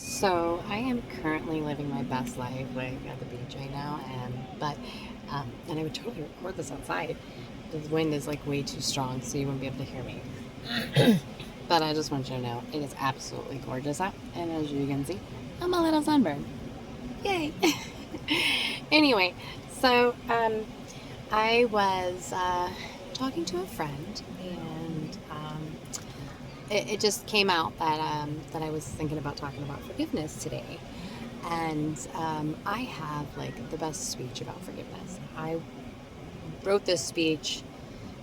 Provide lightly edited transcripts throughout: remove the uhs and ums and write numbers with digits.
So I am currently living my best life, like at the beach right now, and I would totally record this outside. The wind is like way too strong, so you wouldn't be able to hear me. But I just want you to know it is absolutely gorgeous out, and as you can see, I'm a little sunburned. Yay! Anyway, so I was talking to a friend, and it just came out that I was thinking about talking about forgiveness today. And I have like the best speech about forgiveness. I wrote this speech,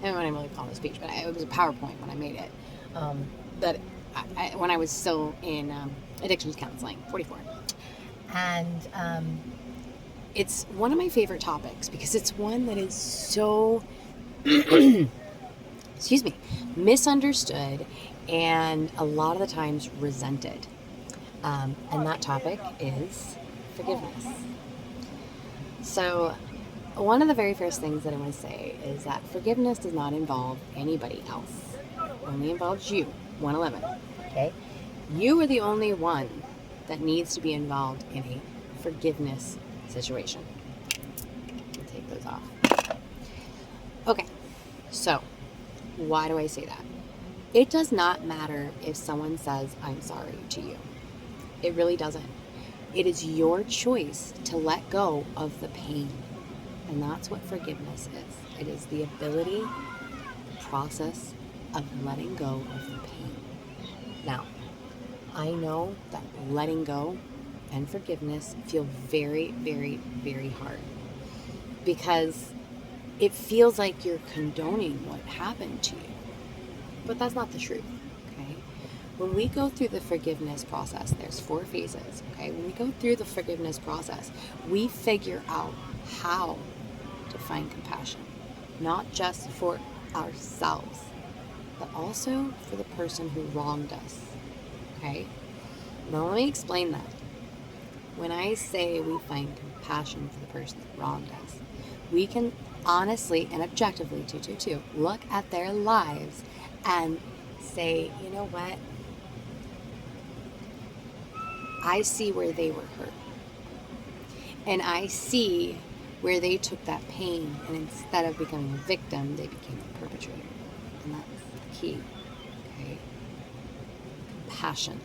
I don't really call it a speech, but it was a PowerPoint when I made it. Um, that when I was still in addictions counseling, 44. And it's one of my favorite topics because it's one that is so, excuse me, misunderstood and a lot of the times resented. And that topic is forgiveness. So, one of the very first things that I want to say is that forgiveness does not involve anybody else. It only involves you, 111. Okay? You are the only one that needs to be involved in a forgiveness situation. I'll take those off. Okay, so why do I say that? It does not matter if someone says, I'm sorry to you. It really doesn't. It is your choice to let go of the pain. And that's what forgiveness is. It is the ability, the process of letting go of the pain. Now, I know that letting go and forgiveness feel very, very, very hard because it feels like you're condoning what happened to you. But that's not the truth, okay? When we go through the forgiveness process, there's 4 phases, okay? When we go through the forgiveness process, we figure out how to find compassion, not just for ourselves, but also for the person who wronged us, okay? Now, let me explain that. When I say we find compassion for the person that wronged us, we can honestly and objectively, look at their lives and say, you know what? I see where they were hurt. And I see where they took that pain and instead of becoming a victim, they became a perpetrator. And that's the key. Okay? Compassion.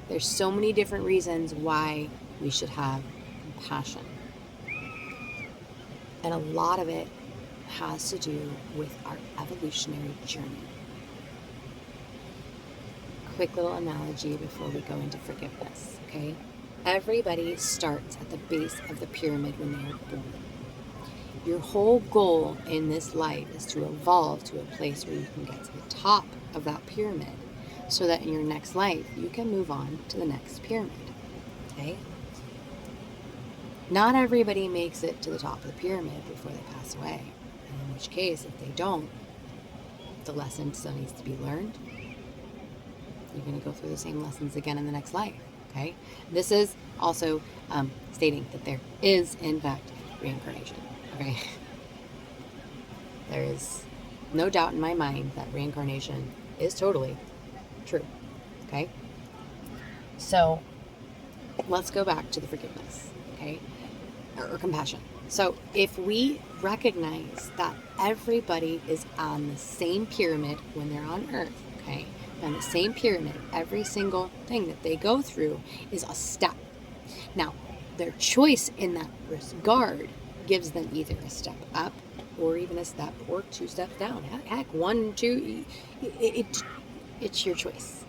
There's so many different reasons why we should have compassion. And a lot of it has to do with our evolutionary journey. Quick little analogy before we go into forgiveness, okay? Everybody starts at the base of the pyramid when they are born. Your whole goal in this life is to evolve to a place where you can get to the top of that pyramid so that in your next life you can move on to the next pyramid, okay? Not everybody makes it to the top of the pyramid before they pass away, in which case, if they don't, the lesson still needs to be learned. You're going to go through the same lessons again in the next life, okay? This is also stating that there is, in fact, reincarnation, okay? There is no doubt in my mind that reincarnation is totally true, okay? So let's go back to the forgiveness, okay? Or compassion. So if we recognize that everybody is on the same pyramid when they're on Earth, okay? On the same pyramid, every single thing that they go through is a step. Now, their choice in that regard gives them either a step up or even a step or 2 steps down. Heck, 1, 2, it's your choice.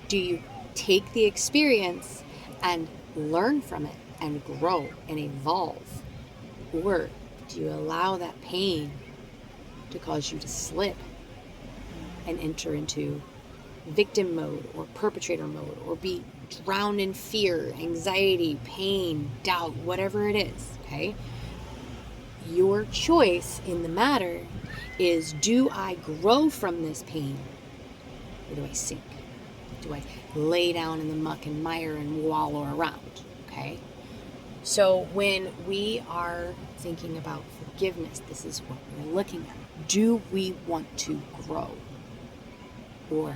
Do you take the experience and learn from it and grow and evolve? Or do you allow that pain to cause you to slip and enter into victim mode or perpetrator mode or be drowned in fear, anxiety, pain, doubt, whatever it is, okay? Your choice in the matter is, do I grow from this pain or do I sink? Do I lay down in the muck and mire and wallow around, okay? So when we are thinking about forgiveness, this is what we're looking at. Do we want to grow? Or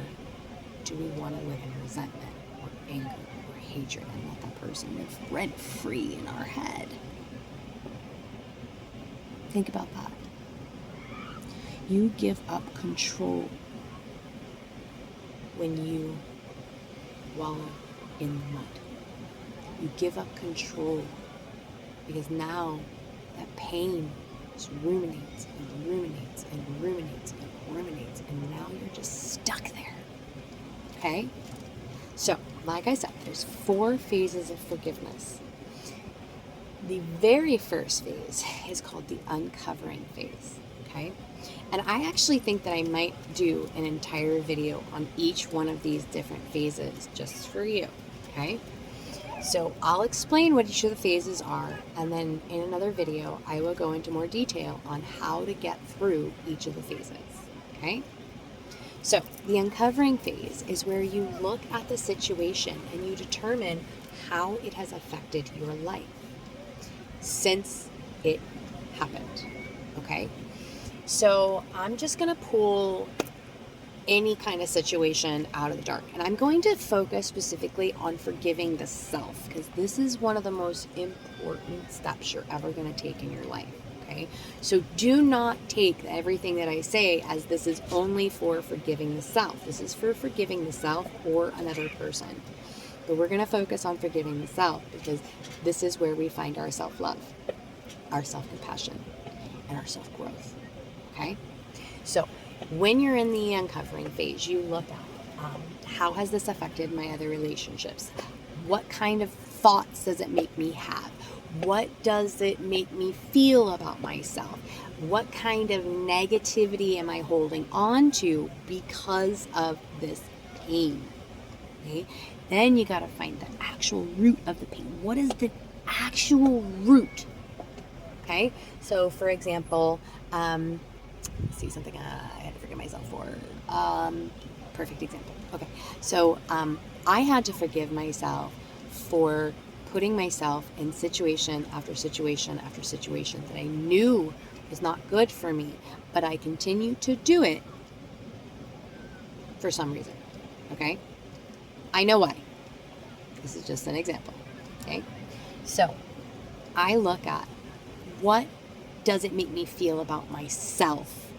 do we want to live in resentment or anger or hatred and let that person live rent free in our head. Think about that. You give up control when you wallow in the mud. You give up control because now that pain just ruminates and ruminates and ruminates and ruminates, and now you're just stuck there. Okay? So, like I said, there's 4 phases of forgiveness. The very first phase is called the uncovering phase. Okay? And I actually think that I might do an entire video on each one of these different phases just for you. Okay? So I'll explain what each of the phases are, and then in another video, I will go into more detail on how to get through each of the phases. Okay? So the uncovering phase is where you look at the situation and you determine how it has affected your life since it happened. Okay? So I'm just going to pull any kind of situation out of the dark. And I'm going to focus specifically on forgiving the self, because this is one of the most important steps you're ever going to take in your life. Okay? So do not take everything that I say as this is only for forgiving the self. This is for forgiving the self or another person. But we're going to focus on forgiving the self because this is where we find our self-love, our self-compassion, and our self-growth. Okay? So when you're in the uncovering phase, you look at how has this affected my other relationships? What kind of thoughts does it make me have? What does it make me feel about myself? What kind of negativity am I holding on to because of this pain? Okay? Then you got to find the actual root of the pain. What is the actual root? Okay? So, for example, see something I had to forgive myself for. Perfect example. Okay. So, I had to forgive myself for putting myself in situation after situation after situation that I knew was not good for me, but I continued to do it for some reason. Okay? I know why. This is just an example. Okay? So, I look at what does it make me feel about myself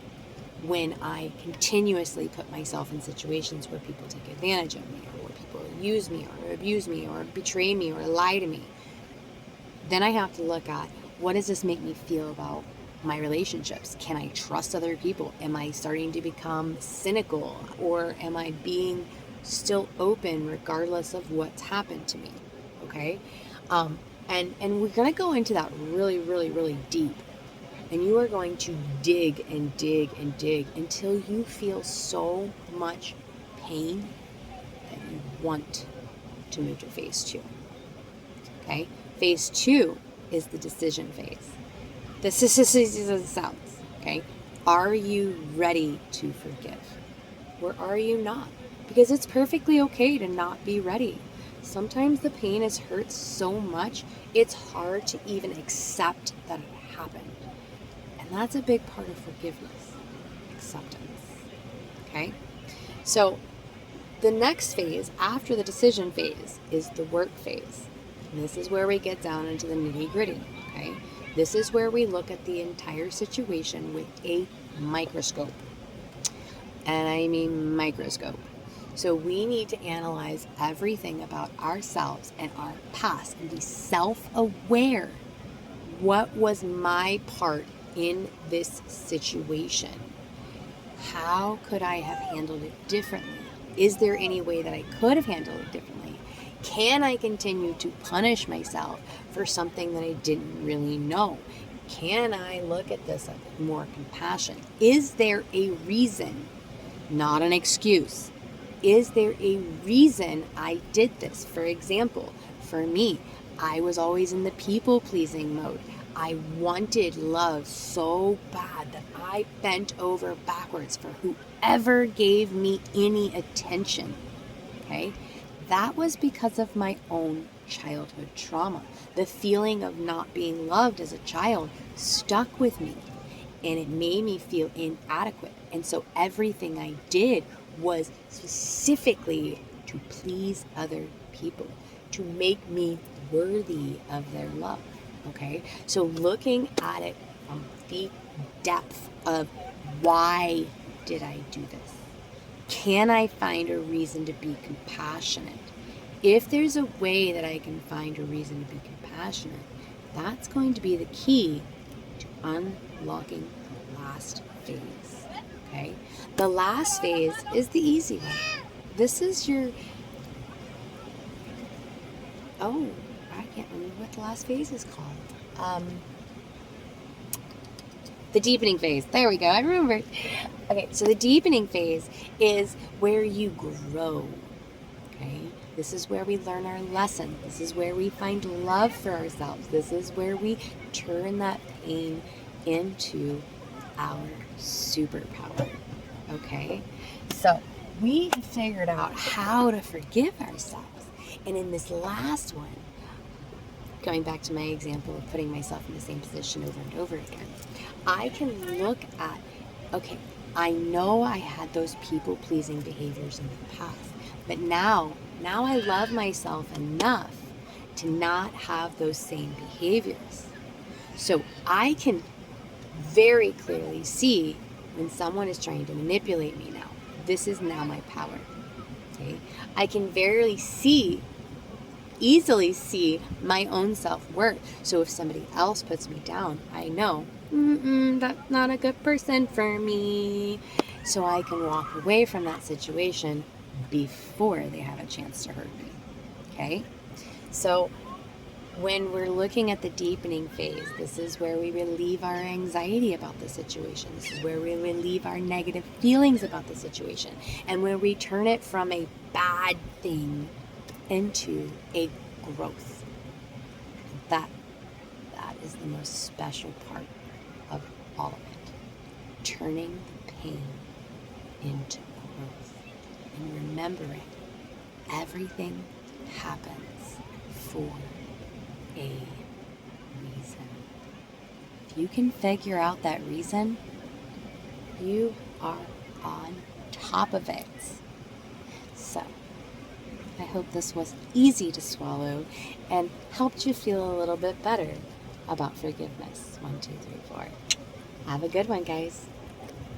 when I continuously put myself in situations where people take advantage of me, or where people use me, or abuse me, or betray me, or lie to me. Then I have to look at, what does this make me feel about my relationships? Can I trust other people? Am I starting to become cynical, or am I being still open regardless of what's happened to me? Okay? And we're going to go into that really, really, really deep. And you are going to dig and dig and dig until you feel so much pain that you want to move to phase 2. Okay? Phase 2 is the decision phase. This is as it sounds. Okay? Are you ready to forgive? Or are you not? Because it's perfectly okay to not be ready. Sometimes the pain has hurt so much, it's hard to even accept that it happened. And that's a big part of forgiveness, acceptance. Okay? So the next phase after the decision phase is the work phase. And this is where we get down into the nitty-gritty. Okay? This is where we look at the entire situation with a microscope. And I mean microscope. So we need to analyze everything about ourselves and our past and be self-aware. What was my part in this situation? How could I have handled it differently? Is there any way that I could have handled it differently? Can I continue to punish myself for something that I didn't really know? Can I look at this with more compassion? Is there a reason, not an excuse? Is there a reason I did this? For example, for me, I was always in the people-pleasing mode. I wanted love so bad that I bent over backwards for whoever gave me any attention. Okay? That was because of my own childhood trauma. The feeling of not being loved as a child stuck with me, and it made me feel inadequate. And so everything I did was specifically to please other people to make me worthy of their love. Okay? So looking at it from the depth of why did I do this? Can I find a reason to be compassionate? If there's a way that I can find a reason to be compassionate, that's going to be the key to unlocking the last phase. Okay? The last phase is the easy one. This is your... Oh, I can't remember what the last phase is called. The deepening phase. There we go. I remembered. Okay, so the deepening phase is where you grow. Okay? This is where we learn our lesson. This is where we find love for ourselves. This is where we turn that pain into our superpower. Okay? So we have figured out how to forgive ourselves. And in this last one, going back to my example of putting myself in the same position over and over again, I can look at, okay, I know I had those people-pleasing behaviors in the past, but now I love myself enough to not have those same behaviors. So I can very clearly see when someone is trying to manipulate me now. This is now my power. Okay? I can easily see my own self-worth. So if somebody else puts me down, I know, that's not a good person for me. So I can walk away from that situation before they have a chance to hurt me. Okay? So when we're looking at the deepening phase, this is where we relieve our anxiety about the situation. This is where we relieve our negative feelings about the situation. And where we turn it from a bad thing into a growth. That is the most special part of all of it. Turning the pain into growth. And remembering everything happens for a reason. If you can figure out that reason, you are on top of it. So, I hope this was easy to swallow and helped you feel a little bit better about forgiveness. 1, 2, 3, 4. Have a good one, guys.